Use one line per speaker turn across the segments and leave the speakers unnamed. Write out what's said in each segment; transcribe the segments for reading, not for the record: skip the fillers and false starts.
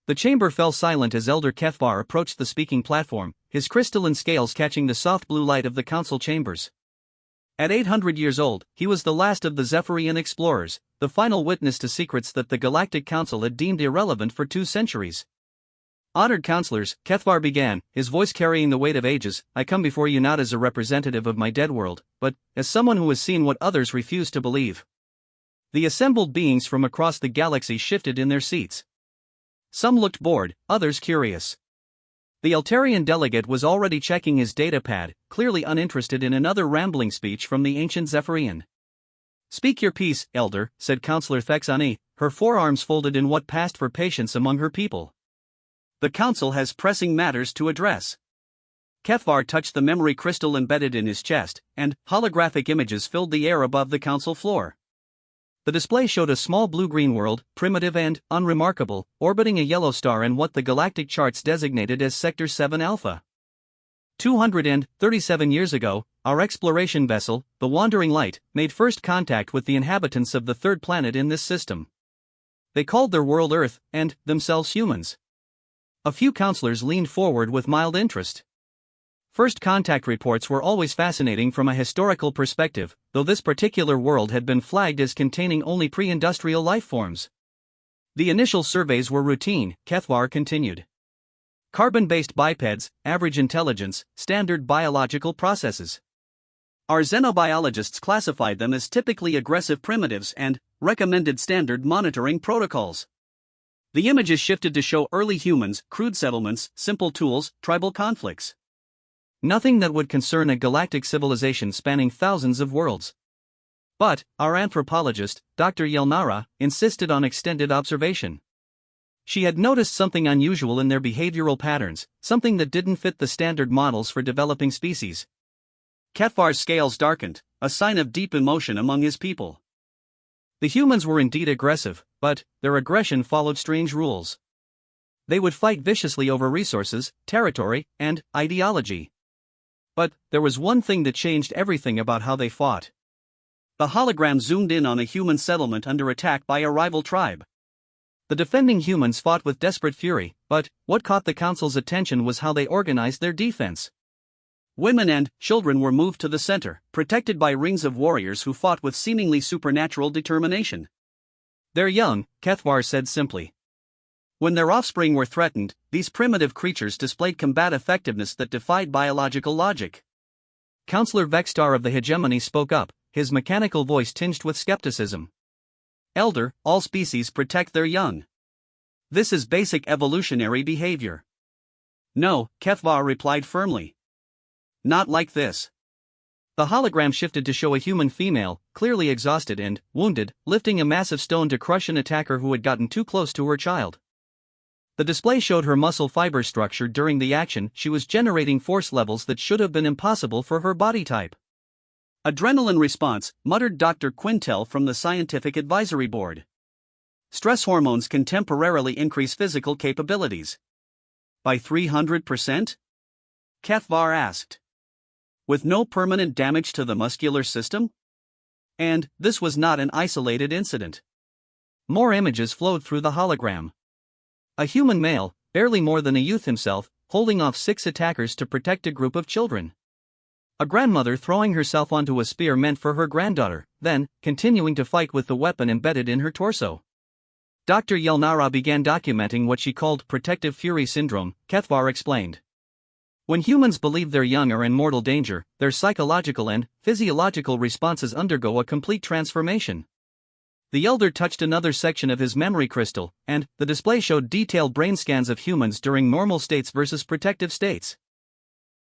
The chamber fell silent as Elder Kethvar approached the speaking platform, his crystalline scales catching the soft blue light of the council chambers. At 800 years old, he was the last of the Zephyrian explorers, the final witness to secrets that the Galactic Council had deemed irrelevant for 2 centuries. Honored counselors, Kethvar began, his voice carrying the weight of ages, I come before you not as a representative of my dead world, but as someone who has seen what others refuse to believe. The assembled beings from across the galaxy shifted in their seats. Some looked bored, others curious. The Altarian delegate was already checking his datapad, clearly uninterested in another rambling speech from the ancient Zephyrian. Speak your piece, Elder, said Counselor Thexani, her forearms folded in what passed for patience among her people. The council has pressing matters to address. Kethvar touched the memory crystal embedded in his chest, and holographic images filled the air above the council floor. The display showed a small blue-green world, primitive and unremarkable, orbiting a yellow star in what the galactic charts designated as Sector 7 Alpha. 237 years ago, our exploration vessel, the Wandering Light, made first contact with the inhabitants of the 3rd planet in this system. They called their world Earth, and themselves humans. A few counselors leaned forward with mild interest. First contact reports were always fascinating from a historical perspective, though this particular world had been flagged as containing only pre-industrial life forms. The initial surveys were routine, Kethvar continued. Carbon-based bipeds, average intelligence, standard biological processes. Our xenobiologists classified them as typically aggressive primitives and recommended standard monitoring protocols. The images shifted to show early humans, crude settlements, simple tools, tribal conflicts. Nothing that would concern a galactic civilization spanning thousands of worlds. But, our anthropologist, Dr. Yelnara, insisted on extended observation. She had noticed something unusual in their behavioral patterns, something that didn't fit the standard models for developing species. Kethvar's scales darkened, a sign of deep emotion among his people. The humans were indeed aggressive, but their aggression followed strange rules. They would fight viciously over resources, territory, and ideology. But there was one thing that changed everything about how they fought. The hologram zoomed in on a human settlement under attack by a rival tribe. The defending humans fought with desperate fury, but what caught the council's attention was how they organized their defense. Women and children were moved to the center, protected by rings of warriors who fought with seemingly supernatural determination. They're young, Kethvar said simply. When their offspring were threatened, these primitive creatures displayed combat effectiveness that defied biological logic. Counselor Vextar of the Hegemony spoke up, his mechanical voice tinged with skepticism. Elder, all species protect their young. This is basic evolutionary behavior. No, Kethvar replied firmly. Not like this. The hologram shifted to show a human female, clearly exhausted and wounded, lifting a massive stone to crush an attacker who had gotten too close to her child. The display showed her muscle fiber structure during the action. She was generating force levels that should have been impossible for her body type. Adrenaline response, muttered Dr. Quintel from the Scientific Advisory Board. Stress hormones can temporarily increase physical capabilities. By 300%? Kethvar asked. With no permanent damage to the muscular system? And this was not an isolated incident. More images flowed through the hologram. A human male, barely more than a youth himself, holding off 6 attackers to protect a group of children. A grandmother throwing herself onto a spear meant for her granddaughter, then continuing to fight with the weapon embedded in her torso. Dr. Yelnara began documenting what she called protective fury syndrome, Kethvar explained. When humans believe their young are in mortal danger, their psychological and physiological responses undergo a complete transformation. The elder touched another section of his memory crystal, and the display showed detailed brain scans of humans during normal states versus protective states.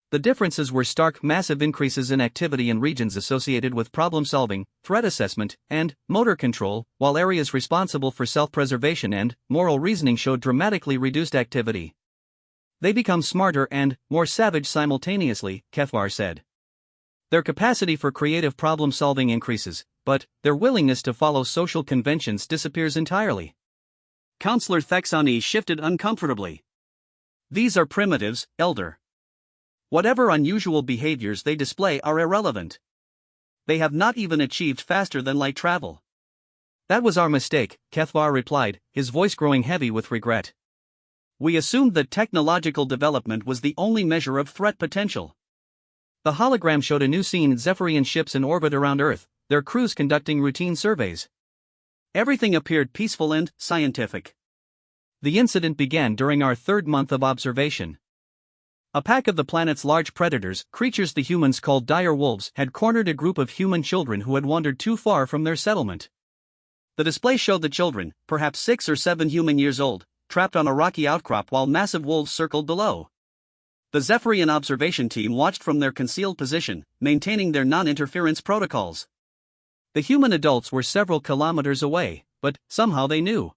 The differences were stark, massive increases in activity in regions associated with problem-solving, threat assessment, and motor control, while areas responsible for self-preservation and moral reasoning showed dramatically reduced activity. They become smarter and more savage simultaneously, Kethvar said. Their capacity for creative problem-solving increases, but their willingness to follow social conventions disappears entirely. Counselor Thexani shifted uncomfortably. These are primitives, Elder. Whatever unusual behaviors they display are irrelevant. They have not even achieved faster than light travel. That was our mistake, Kethvar replied, his voice growing heavy with regret. We assumed that technological development was the only measure of threat potential. The hologram showed a new scene: Zephyrian ships in orbit around Earth, their crews conducting routine surveys. Everything appeared peaceful and scientific. The incident began during our third month of observation. A pack of the planet's large predators, creatures the humans called dire wolves, had cornered a group of human children who had wandered too far from their settlement. The display showed the children, perhaps 6 or 7 human years old, trapped on a rocky outcrop while massive wolves circled below. The Zephyrian observation team watched from their concealed position, maintaining their non-interference protocols. The human adults were several kilometers away, but somehow they knew.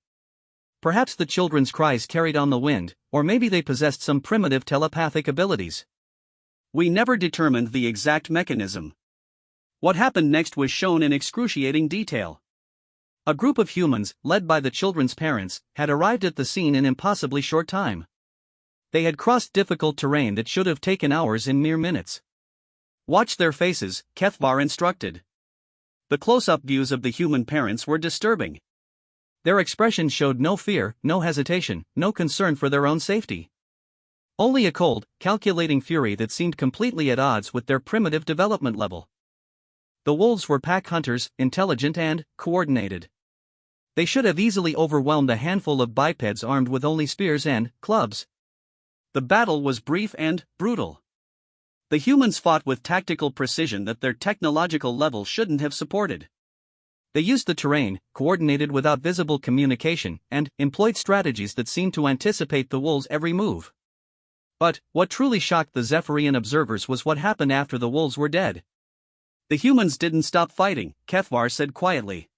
Perhaps the children's cries carried on the wind, or maybe they possessed some primitive telepathic abilities. We never determined the exact mechanism. What happened next was shown in excruciating detail. A group of humans, led by the children's parents, had arrived at the scene in impossibly short time. They had crossed difficult terrain that should have taken hours in mere minutes. "Watch their faces," Kethvar instructed. The close-up views of the human parents were disturbing. Their expressions showed no fear, no hesitation, no concern for their own safety. Only a cold, calculating fury that seemed completely at odds with their primitive development level. The wolves were pack hunters, intelligent and coordinated. They should have easily overwhelmed a handful of bipeds armed with only spears and clubs. The battle was brief and brutal. The humans fought with tactical precision that their technological level shouldn't have supported. They used the terrain, coordinated without visible communication, and employed strategies that seemed to anticipate the wolves' every move. But what truly shocked the Zephyrian observers was what happened after the wolves were dead. The humans didn't stop fighting, Kethvar said quietly.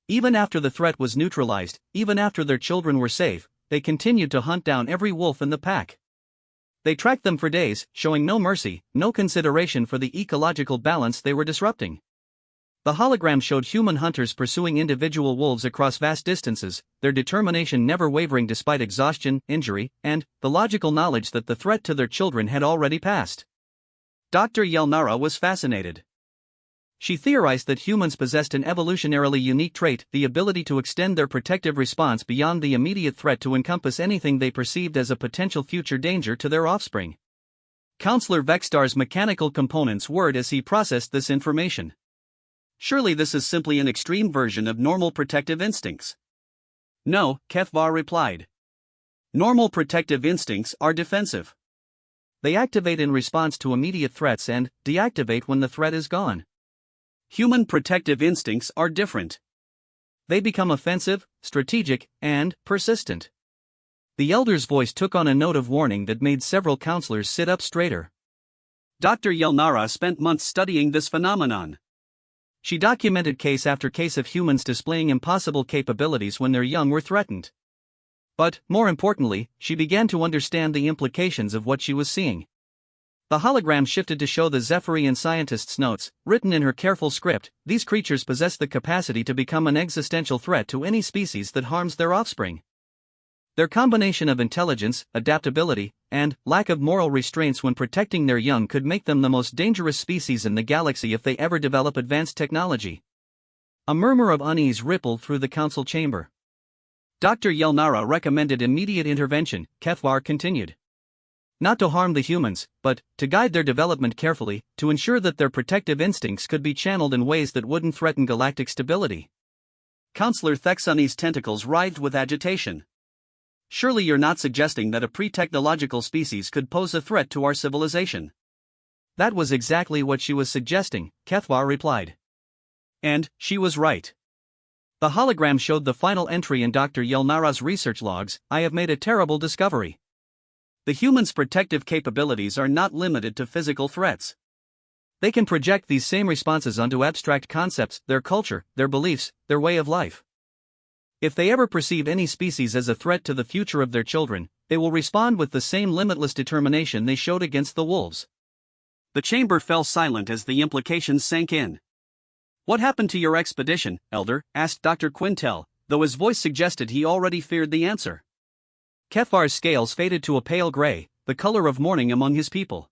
Even after the threat was neutralized, even after their children were safe, they continued to hunt down every wolf in the pack. They tracked them for days, showing no mercy, no consideration for the ecological balance they were disrupting. The hologram showed human hunters pursuing individual wolves across vast distances, their determination never wavering despite exhaustion, injury, and the logical knowledge that the threat to their children had already passed. Dr. Yelnara was fascinated. She theorized that humans possessed an evolutionarily unique trait, the ability to extend their protective response beyond the immediate threat to encompass anything they perceived as a potential future danger to their offspring. Counselor Vextar's mechanical components whirred as he processed this information. Surely this is simply an extreme version of normal protective instincts. No, Kethvar replied. Normal protective instincts are defensive. They activate in response to immediate threats and deactivate when the threat is gone. Human protective instincts are different. They become offensive, strategic, and persistent. The elder's voice took on a note of warning that made several counselors sit up straighter. Dr. Yelnara spent months studying this phenomenon. She documented case after case of humans displaying impossible capabilities when their young were threatened. But, more importantly, she began to understand the implications of what she was seeing. The hologram shifted to show the Zephyrian scientist's notes, written in her careful script. These creatures possess the capacity to become an existential threat to any species that harms their offspring. Their combination of intelligence, adaptability, and lack of moral restraints when protecting their young could make them the most dangerous species in the galaxy if they ever develop advanced technology. A murmur of unease rippled through the council chamber. Dr. Yelnara recommended immediate intervention, Kethvar continued. Not to harm the humans, but to guide their development carefully, to ensure that their protective instincts could be channeled in ways that wouldn't threaten galactic stability. Counselor Thexuni's tentacles writhed with agitation. Surely you're not suggesting that a pre-technological species could pose a threat to our civilization. That was exactly what she was suggesting, Kethvar replied. And she was right. The hologram showed the final entry in Dr. Yelnara's research logs. I have made a terrible discovery. The human's protective capabilities are not limited to physical threats. They can project these same responses onto abstract concepts, their culture, their beliefs, their way of life. If they ever perceive any species as a threat to the future of their children, they will respond with the same limitless determination they showed against the wolves. The chamber fell silent as the implications sank in. What happened to your expedition, Elder? Asked Dr. Quintel, though his voice suggested he already feared the answer. Kethvar's scales faded to a pale gray, the color of mourning among his people.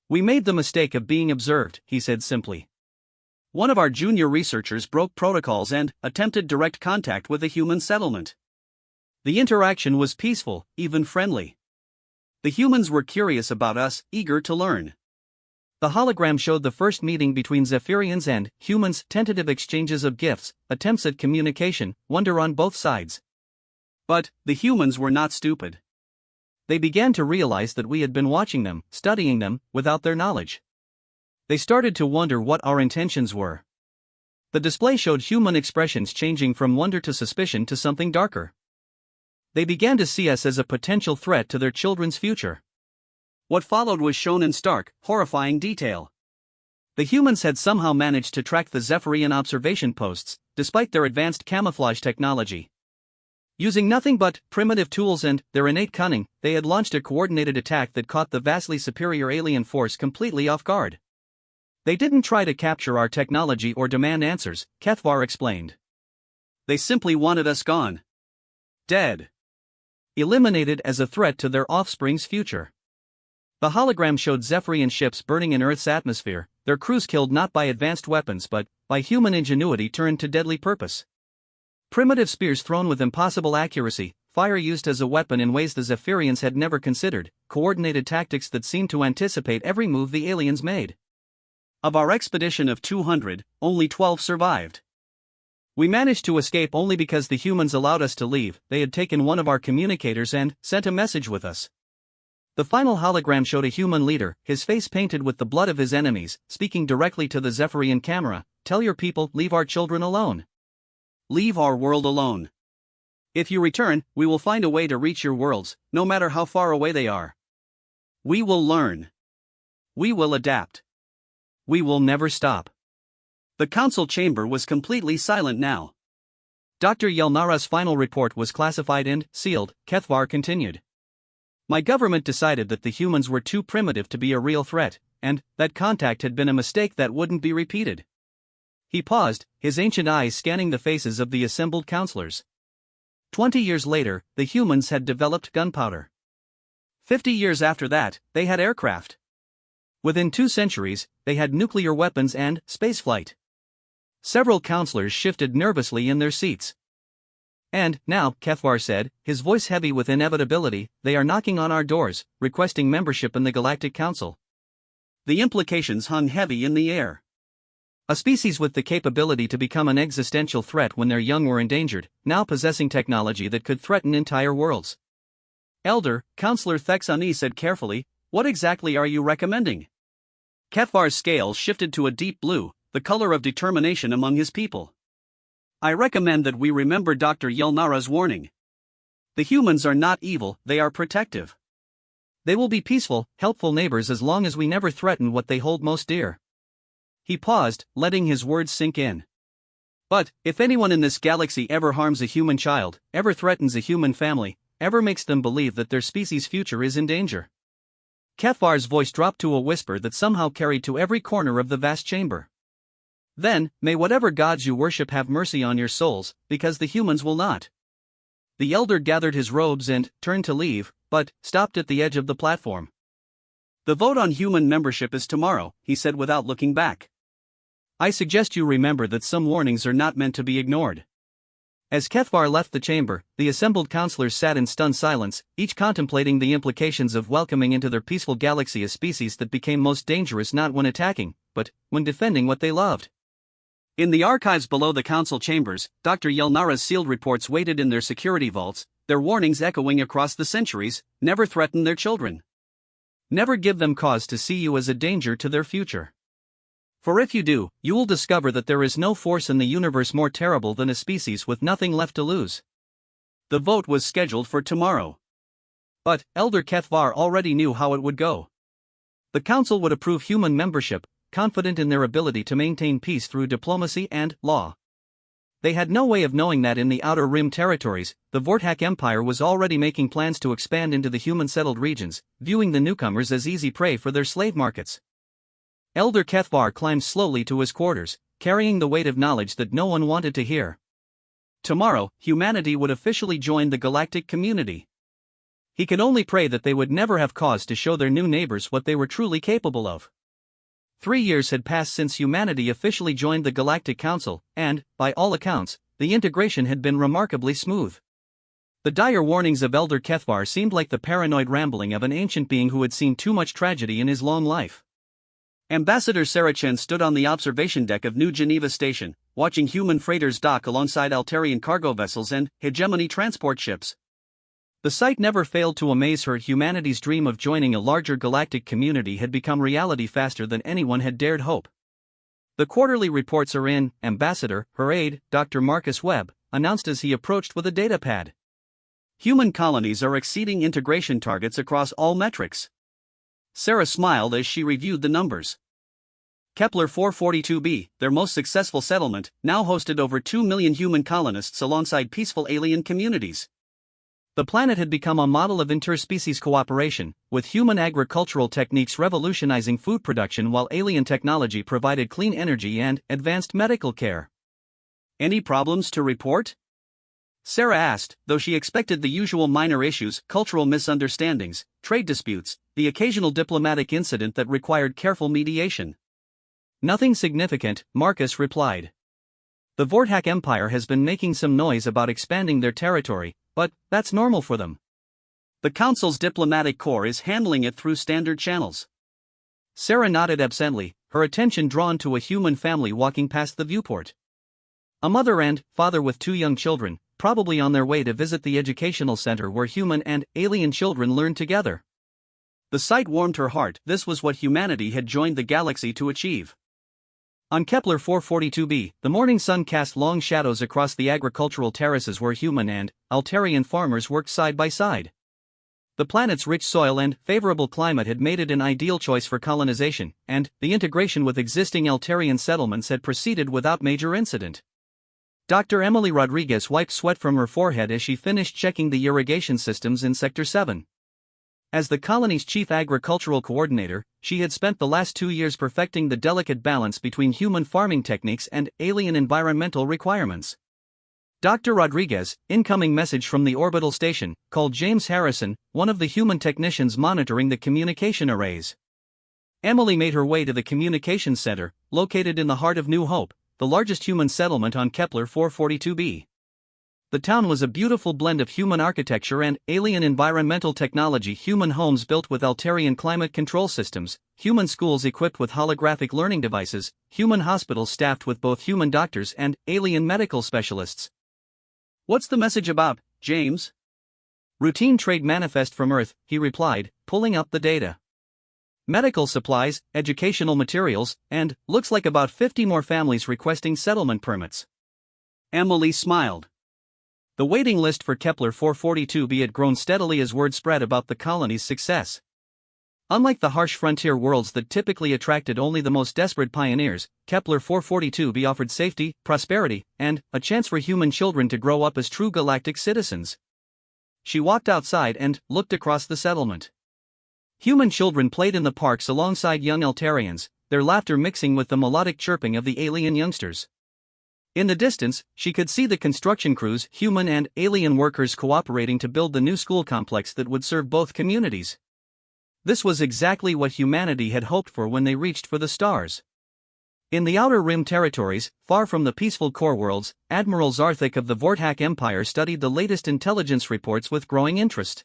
We made the mistake of being observed, he said simply. One of our junior researchers broke protocols and attempted direct contact with a human settlement. The interaction was peaceful, even friendly. The humans were curious about us, eager to learn. The hologram showed the first meeting between Zephyrians and humans, tentative exchanges of gifts, attempts at communication, wonder on both sides. But the humans were not stupid. They began to realize that we had been watching them, studying them, without their knowledge. They started to wonder what our intentions were. The display showed human expressions changing from wonder to suspicion to something darker. They began to see us as a potential threat to their children's future. What followed was shown in stark, horrifying detail. The humans had somehow managed to track the Zephyrian observation posts, despite their advanced camouflage technology. Using nothing but primitive tools and their innate cunning, they had launched a coordinated attack that caught the vastly superior alien force completely off guard. They didn't try to capture our technology or demand answers, Kethvar explained. They simply wanted us gone. Dead. Eliminated as a threat to their offspring's future. The hologram showed Zephyrian ships burning in Earth's atmosphere, their crews killed not by advanced weapons but by human ingenuity turned to deadly purpose. Primitive spears thrown with impossible accuracy, fire used as a weapon in ways the Zephyrians had never considered, coordinated tactics that seemed to anticipate every move the aliens made. Of our expedition of 200, only 12 survived. We managed to escape only because the humans allowed us to leave. They had taken one of our communicators and sent a message with us. The final hologram showed a human leader, his face painted with the blood of his enemies, speaking directly to the Zephyrian camera. Tell your people, leave our children alone. Leave our world alone. If you return, we will find a way to reach your worlds, no matter how far away they are. We will learn. We will adapt. We will never stop. The council chamber was completely silent now. Dr. Yelnara's final report was classified and sealed, Kethvar continued. My government decided that the humans were too primitive to be a real threat, and that contact had been a mistake that wouldn't be repeated. He paused, his ancient eyes scanning the faces of the assembled counselors. 20 years later, the humans had developed gunpowder. 50 years after that, they had aircraft. Within 2 centuries, they had nuclear weapons and spaceflight. Several counselors shifted nervously in their seats. And now, Kethvar said, his voice heavy with inevitability, they are knocking on our doors, requesting membership in the Galactic Council. The implications hung heavy in the air. A species with the capability to become an existential threat when their young were endangered, now possessing technology that could threaten entire worlds. Elder, Counselor Thexani said carefully, what exactly are you recommending? Kethvar's scale shifted to a deep blue, the color of determination among his people. I recommend that we remember Dr. Yelnara's warning. The humans are not evil, they are protective. They will be peaceful, helpful neighbors as long as we never threaten what they hold most dear. He paused, letting his words sink in. But, if anyone in this galaxy ever harms a human child, ever threatens a human family, ever makes them believe that their species' future is in danger. Kethvar's voice dropped to a whisper that somehow carried to every corner of the vast chamber. Then, may whatever gods you worship have mercy on your souls, because the humans will not. The elder gathered his robes and turned to leave, but stopped at the edge of the platform. The vote on human membership is tomorrow, he said without looking back. I suggest you remember that some warnings are not meant to be ignored. As Kethvar left the chamber, the assembled counselors sat in stunned silence, each contemplating the implications of welcoming into their peaceful galaxy a species that became most dangerous not when attacking, but when defending what they loved. In the archives below the council chambers, Dr. Yelnara's sealed reports waited in their security vaults, their warnings echoing across the centuries: never threaten their children. Never give them cause to see you as a danger to their future. For if you do, you will discover that there is no force in the universe more terrible than a species with nothing left to lose. The vote was scheduled for tomorrow. But Elder Kethvar already knew how it would go. The council would approve human membership, confident in their ability to maintain peace through diplomacy and law. They had no way of knowing that in the Outer Rim territories, the Vortak Empire was already making plans to expand into the human-settled regions, viewing the newcomers as easy prey for their slave markets. Elder Kethvar climbed slowly to his quarters, carrying the weight of knowledge that no one wanted to hear. Tomorrow, humanity would officially join the galactic community. He could only pray that they would never have cause to show their new neighbors what they were truly capable of. 3 years had passed since humanity officially joined the Galactic Council, and, by all accounts, the integration had been remarkably smooth. The dire warnings of Elder Kethvar seemed like the paranoid rambling of an ancient being who had seen too much tragedy in his long life. Ambassador Saracen stood on the observation deck of New Geneva Station, watching human freighters dock alongside Altarian cargo vessels and hegemony transport ships. The sight never failed to amaze her. Humanity's dream of joining a larger galactic community had become reality faster than anyone had dared hope. The quarterly reports are in, Ambassador, her aide, Dr. Marcus Webb, announced as he approached with a datapad. Human colonies are exceeding integration targets across all metrics. Sarah smiled as she reviewed the numbers. Kepler 442b, their most successful settlement, now hosted over 2 million human colonists alongside peaceful alien communities. The planet had become a model of interspecies cooperation, with human agricultural techniques revolutionizing food production while alien technology provided clean energy and advanced medical care. Any problems to report? Sarah asked, though she expected the usual minor issues, cultural misunderstandings, trade disputes, the occasional diplomatic incident that required careful mediation. Nothing significant, Marcus replied. The Vorthak Empire has been making some noise about expanding their territory, but that's normal for them. The Council's diplomatic corps is handling it through standard channels. Sarah nodded absently, her attention drawn to a human family walking past the viewport. A mother and father with 2 young children, probably on their way to visit the educational center where human and alien children learn together. The sight warmed her heart. This was what humanity had joined the galaxy to achieve. On Kepler 442b, the morning sun cast long shadows across the agricultural terraces where human and Altarian farmers worked side by side. The planet's rich soil and favorable climate had made it an ideal choice for colonization, and the integration with existing Altarian settlements had proceeded without major incident. Dr. Emily Rodriguez wiped sweat from her forehead as she finished checking the irrigation systems in Sector 7. As the colony's chief agricultural coordinator, she had spent the last 2 years perfecting the delicate balance between human farming techniques and alien environmental requirements. Dr. Rodriguez, incoming message from the orbital station, called James Harrison, one of the human technicians monitoring the communication arrays. Emily made her way to the communications center, located in the heart of New Hope, the largest human settlement on Kepler 442b. The town was a beautiful blend of human architecture and alien environmental technology. Human homes built with Altarian climate control systems, human schools equipped with holographic learning devices, human hospitals staffed with both human doctors and alien medical specialists. What's the message about, James? Routine trade manifest from Earth, he replied, pulling up the data. Medical supplies, educational materials, and looks like about 50 more families requesting settlement permits. Emily smiled. The waiting list for Kepler 442b had grown steadily as word spread about the colony's success. Unlike the harsh frontier worlds that typically attracted only the most desperate pioneers, Kepler 442b offered safety, prosperity, and a chance for human children to grow up as true galactic citizens. She walked outside and looked across the settlement. Human children played in the parks alongside young Altarians, their laughter mixing with the melodic chirping of the alien youngsters. In the distance, she could see the construction crews, human and alien workers cooperating to build the new school complex that would serve both communities. This was exactly what humanity had hoped for when they reached for the stars. In the Outer Rim territories, far from the peaceful core worlds, Admiral Zarthik of the Vorthak Empire studied the latest intelligence reports with growing interest.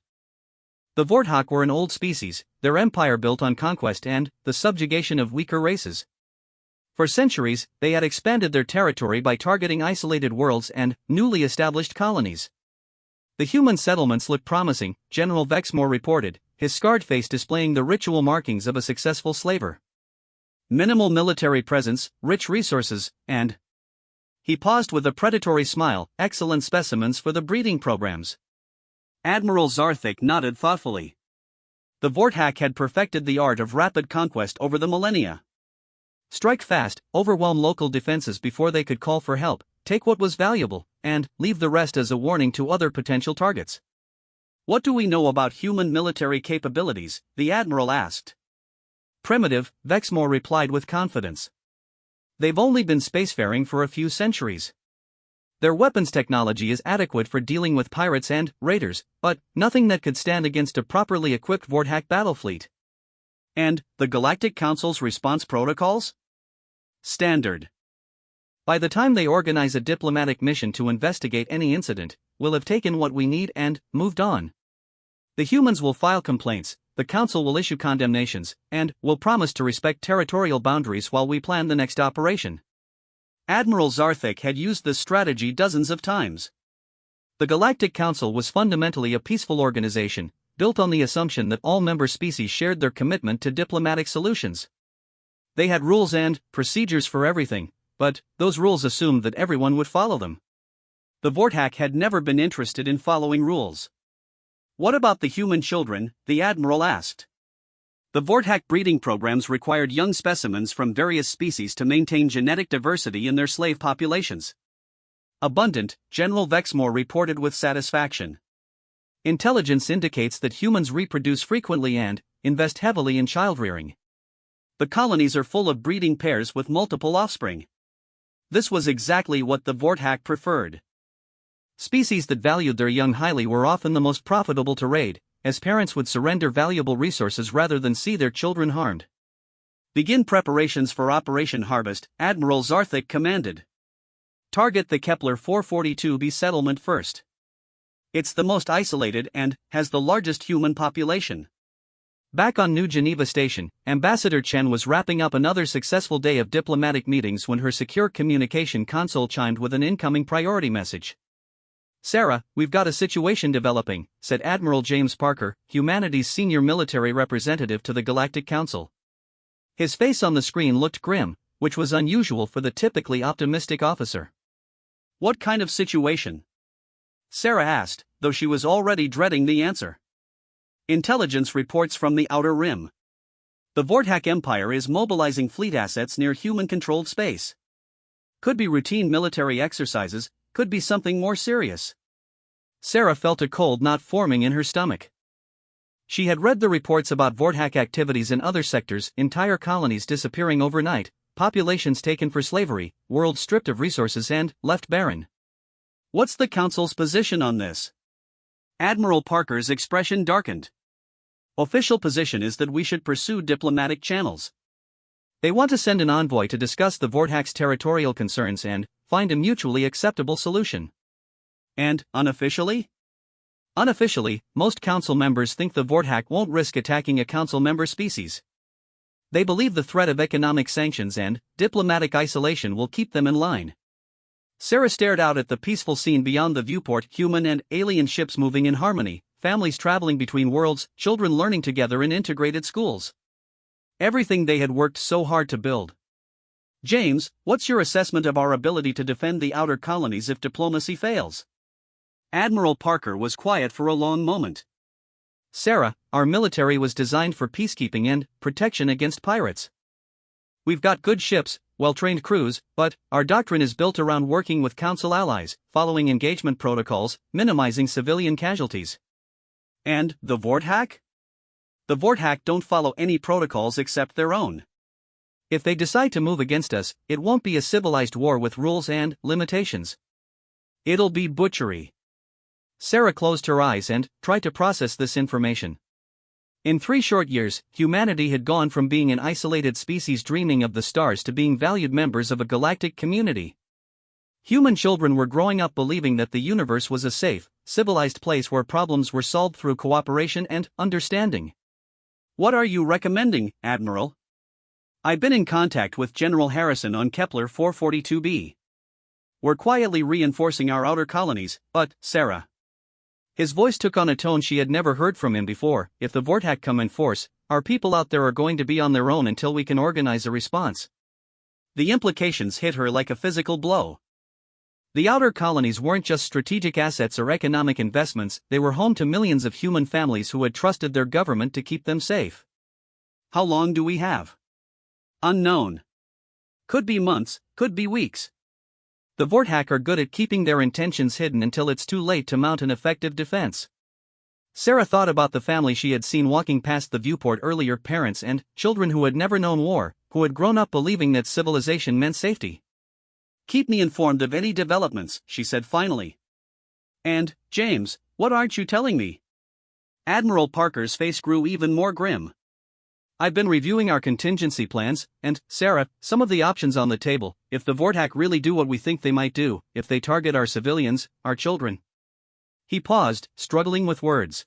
The Vorthak were an old species, their empire built on conquest and the subjugation of weaker races. For centuries, they had expanded their territory by targeting isolated worlds and newly established colonies. The human settlements looked promising, General Vexmore reported, his scarred face displaying the ritual markings of a successful slaver. Minimal military presence, rich resources, and... He paused with a predatory smile, excellent specimens for the breeding programs. Admiral Zarthik nodded thoughtfully. The Vorthak had perfected the art of rapid conquest over the millennia. Strike fast, overwhelm local defenses before they could call for help, take what was valuable, and leave the rest as a warning to other potential targets. What do we know about human military capabilities? The Admiral asked. Primitive, Vexmore replied with confidence. They've only been spacefaring for a few centuries. Their weapons technology is adequate for dealing with pirates and raiders, but nothing that could stand against a properly equipped Vorthak battle fleet. And the Galactic Council's response protocols? Standard. By the time they organize a diplomatic mission to investigate any incident, we'll have taken what we need and moved on. The humans will file complaints, the council will issue condemnations, and will promise to respect territorial boundaries while we plan the next operation. Admiral Zarthik had used this strategy dozens of times. The Galactic Council was fundamentally a peaceful organization, built on the assumption that all member species shared their commitment to diplomatic solutions. They had rules and procedures for everything, but those rules assumed that everyone would follow them. The Vortak had never been interested in following rules. What about the human children? The Admiral asked. The Vortak breeding programs required young specimens from various species to maintain genetic diversity in their slave populations. Abundant, General Vexmore reported with satisfaction. Intelligence indicates that humans reproduce frequently and invest heavily in childrearing. The colonies are full of breeding pairs with multiple offspring. This was exactly what the Vortak preferred. Species that valued their young highly were often the most profitable to raid, as parents would surrender valuable resources rather than see their children harmed. Begin preparations for Operation Harvest, Admiral Zarthik commanded. Target the Kepler 442b settlement first. It's the most isolated and has the largest human population. Back on New Geneva Station, Ambassador Chen was wrapping up another successful day of diplomatic meetings when her secure communication console chimed with an incoming priority message. "Sarah, we've got a situation developing," said Admiral James Parker, humanity's senior military representative to the Galactic Council. His face on the screen looked grim, which was unusual for the typically optimistic officer. "What kind of situation?" Sarah asked, though she was already dreading the answer. "Intelligence reports from the Outer Rim. The Vortak Empire is mobilizing fleet assets near human-controlled space. Could be routine military exercises, could be something more serious." Sarah felt a cold knot forming in her stomach. She had read the reports about Vortak activities in other sectors, entire colonies disappearing overnight, populations taken for slavery, worlds stripped of resources and left barren. "What's the Council's position on this?" Admiral Parker's expression darkened. "Official position is that we should pursue diplomatic channels. They want to send an envoy to discuss the Vortak's territorial concerns and find a mutually acceptable solution." "And, unofficially?" "Unofficially, most council members think the Vortak won't risk attacking a council member species. They believe the threat of economic sanctions and diplomatic isolation will keep them in line." Sarah stared out at the peaceful scene beyond the viewport, human and alien ships moving in harmony, families traveling between worlds, children learning together in integrated schools. Everything they had worked so hard to build. "James, what's your assessment of our ability to defend the outer colonies if diplomacy fails?" Admiral Parker was quiet for a long moment. "Sarah, our military was designed for peacekeeping and protection against pirates. We've got good ships, well-trained crews, but our doctrine is built around working with council allies, following engagement protocols, minimizing civilian casualties." "And the Vortak?" "The Vortak don't follow any protocols except their own. If they decide to move against us, it won't be a civilized war with rules and limitations. It'll be butchery." Sarah closed her eyes and tried to process this information. In 3 short years, humanity had gone from being an isolated species dreaming of the stars to being valued members of a galactic community. Human children were growing up believing that the universe was a safe, civilized place where problems were solved through cooperation and understanding. "What are you recommending, Admiral?" "I've been in contact with General Harrison on Kepler 442b. We're quietly reinforcing our outer colonies, but, Sarah." His voice took on a tone she had never heard from him before. "If the Vortak come in force, our people out there are going to be on their own until we can organize a response." The implications hit her like a physical blow. The outer colonies weren't just strategic assets or economic investments, they were home to millions of human families who had trusted their government to keep them safe. "How long do we have?" "Unknown. Could be months, could be weeks. The Vortak are good at keeping their intentions hidden until it's too late to mount an effective defense." Sarah thought about the family she had seen walking past the viewport earlier, parents and children who had never known war, who had grown up believing that civilization meant safety. "Keep me informed of any developments," she said finally. "And, James, what aren't you telling me?" Admiral Parker's face grew even more grim. I've been reviewing our contingency plans, and, Sarah, some of the options on the table, if the Vortak really do what we think they might do, if they target our civilians, our children. He paused, struggling with words.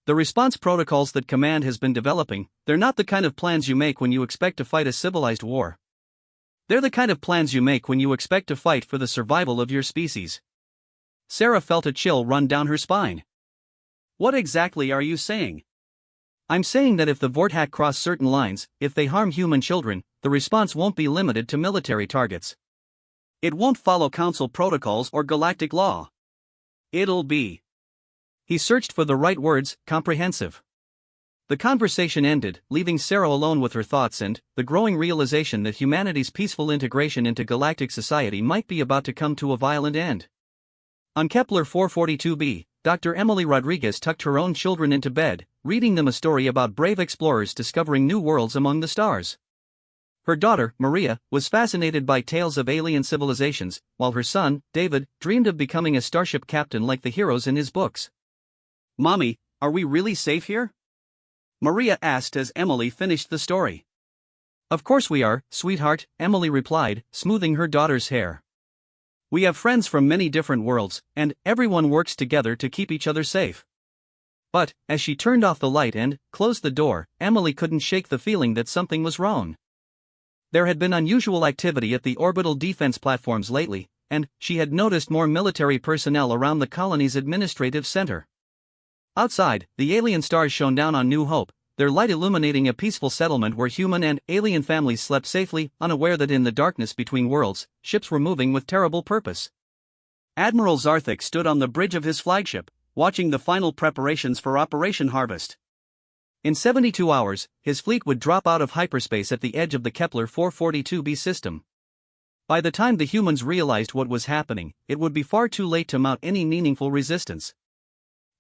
The response protocols that Command has been developing, they're not the kind of plans you make when you expect to fight a civilized war. They're the kind of plans you make when you expect to fight for the survival of your species. Sarah felt a chill run down her spine. What exactly are you saying? I'm saying that if the Vortak cross certain lines, if they harm human children, the response won't be limited to military targets. It won't follow Council protocols or galactic law. It'll be. He searched for the right words, comprehensive. The conversation ended, leaving Sarah alone with her thoughts and the growing realization that humanity's peaceful integration into galactic society might be about to come to a violent end. On Kepler 442b, Dr. Emily Rodriguez tucked her own children into bed, reading them a story about brave explorers discovering new worlds among the stars. Her daughter, Maria, was fascinated by tales of alien civilizations, while her son, David, dreamed of becoming a starship captain like the heroes in his books. Mommy, are we really safe here? Maria asked as Emily finished the story. Of course we are, sweetheart, Emily replied, smoothing her daughter's hair. We have friends from many different worlds, and everyone works together to keep each other safe. But, as she turned off the light and closed the door, Emily couldn't shake the feeling that something was wrong. There had been unusual activity at the orbital defense platforms lately, and she had noticed more military personnel around the colony's administrative center. Outside, the alien stars shone down on New Hope, their light illuminating a peaceful settlement where human and alien families slept safely, unaware that in the darkness between worlds, ships were moving with terrible purpose. Admiral Zarthik stood on the bridge of his flagship, watching the final preparations for Operation Harvest. In 72 hours, his fleet would drop out of hyperspace at the edge of the Kepler 442b system. By the time the humans realized what was happening, it would be far too late to mount any meaningful resistance.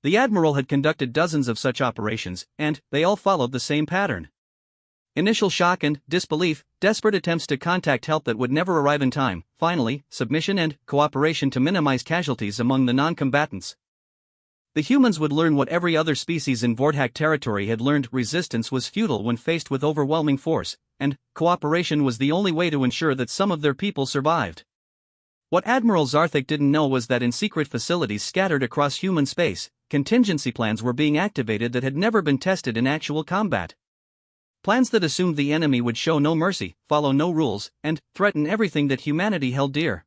The Admiral had conducted dozens of such operations, and they all followed the same pattern. Initial shock and disbelief, desperate attempts to contact help that would never arrive in time, finally, submission and cooperation to minimize casualties among the non-combatants. The humans would learn what every other species in Vortak territory had learned: resistance was futile when faced with overwhelming force, and cooperation was the only way to ensure that some of their people survived. What Admiral Zarthik didn't know was that in secret facilities scattered across human space, contingency plans were being activated that had never been tested in actual combat. Plans that assumed the enemy would show no mercy, follow no rules, and threaten everything that humanity held dear.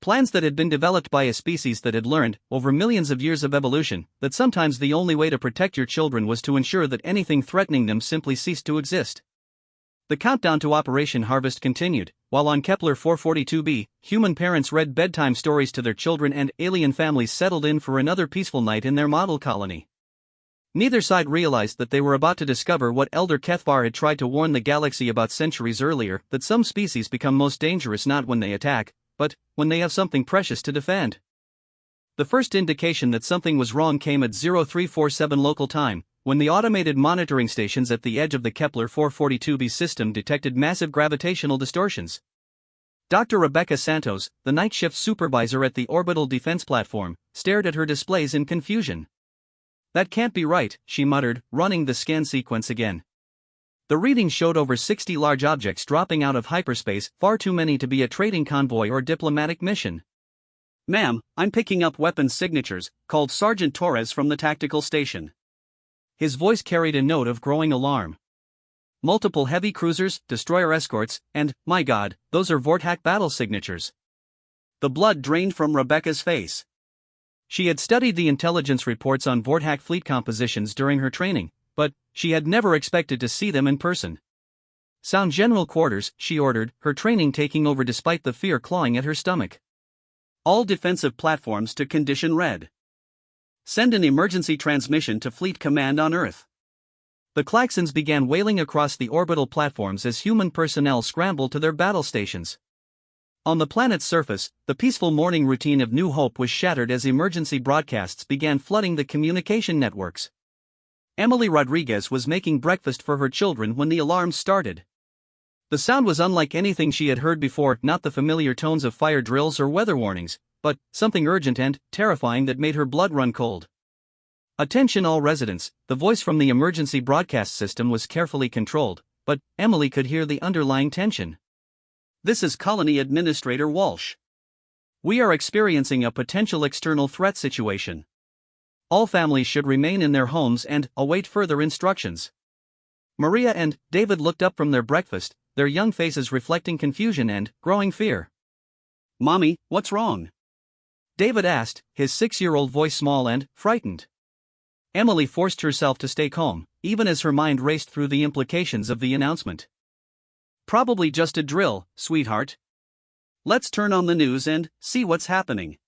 Plans that had been developed by a species that had learned, over millions of years of evolution, that sometimes the only way to protect your children was to ensure that anything threatening them simply ceased to exist. The countdown to Operation Harvest continued, while on Kepler 442b, human parents read bedtime stories to their children and alien families settled in for another peaceful night in their model colony. Neither side realized that they were about to discover what Elder Kethvar had tried to warn the galaxy about centuries earlier: that some species become most dangerous not when they attack, but when they have something precious to defend. The first indication that something was wrong came at 0347 local time, when the automated monitoring stations at the edge of the Kepler 442b system detected massive gravitational distortions. Dr. Rebecca Santos, the night shift supervisor at the orbital defense platform, stared at her displays in confusion. "That can't be right," she muttered, running the scan sequence again. The reading showed over 60 large objects dropping out of hyperspace, far too many to be a trading convoy or diplomatic mission. "Ma'am, I'm picking up weapons signatures," called Sergeant Torres from the tactical station. His voice carried a note of growing alarm. "Multiple heavy cruisers, destroyer escorts, and, my God, those are Vortak battle signatures." The blood drained from Rebecca's face. She had studied the intelligence reports on Vortak fleet compositions during her training, but she had never expected to see them in person. "Sound general quarters," she ordered, her training taking over despite the fear clawing at her stomach. "All defensive platforms to condition red. Send an emergency transmission to Fleet Command on Earth." The klaxons began wailing across the orbital platforms as human personnel scrambled to their battle stations. On the planet's surface, the peaceful morning routine of New Hope was shattered as emergency broadcasts began flooding the communication networks. Emily Rodriguez was making breakfast for her children when the alarms started. The sound was unlike anything she had heard before, not the familiar tones of fire drills or weather warnings, but something urgent and terrifying that made her blood run cold. Attention all residents, the voice from the emergency broadcast system was carefully controlled, but Emily could hear the underlying tension. This is Colony Administrator Walsh. We are experiencing a potential external threat situation. All families should remain in their homes and await further instructions. Maria and David looked up from their breakfast, their young faces reflecting confusion and growing fear. "Mommy, what's wrong?" David asked, his 6-year-old voice small and frightened. Emily forced herself to stay calm, even as her mind raced through the implications of the announcement. "Probably just a drill, sweetheart. Let's turn on the news and see what's happening."